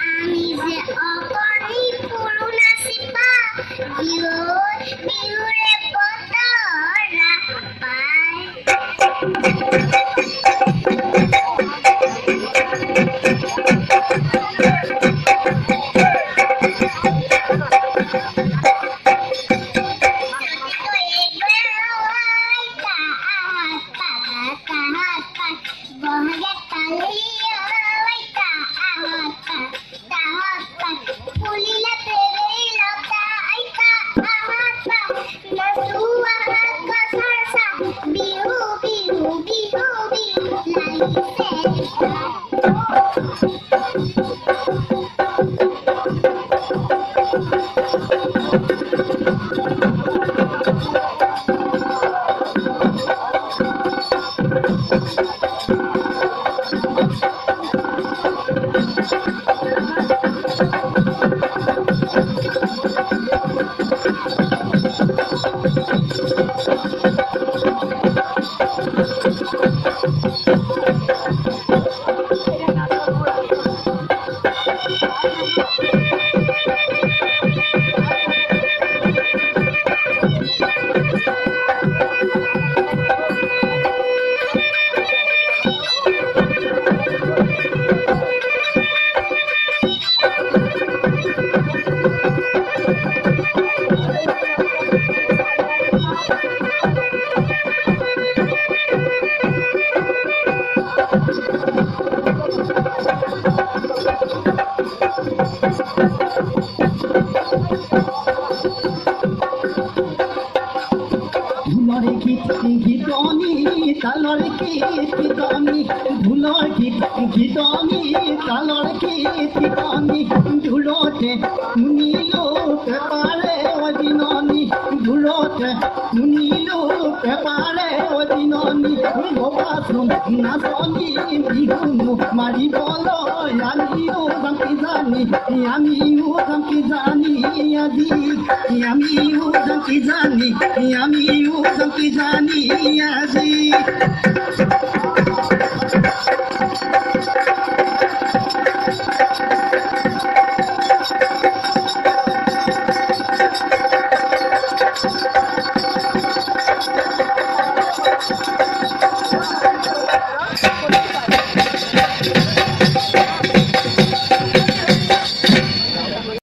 আমি যে অকণি পুৰণা চিপা বিহুৰে বতৰা বিহু বিহু বিহু বিহু ঘিতনি তালৰ কীৰ্তনি ঢোলৰ ঘিতনি তালৰ কীৰ্তনি ঢোলতে শুনিলো পেপাৰে অদিননি ঢোলতে শুনিলো পেপাৰে অদিননি ববাচোন নাচনি বিহু মাৰিবলৈ আমিও যাম কিজানি আমিও যাম কিজানি আজি আমিও যাম কিজানি আমিও যাম কিজানি আজি Thank you.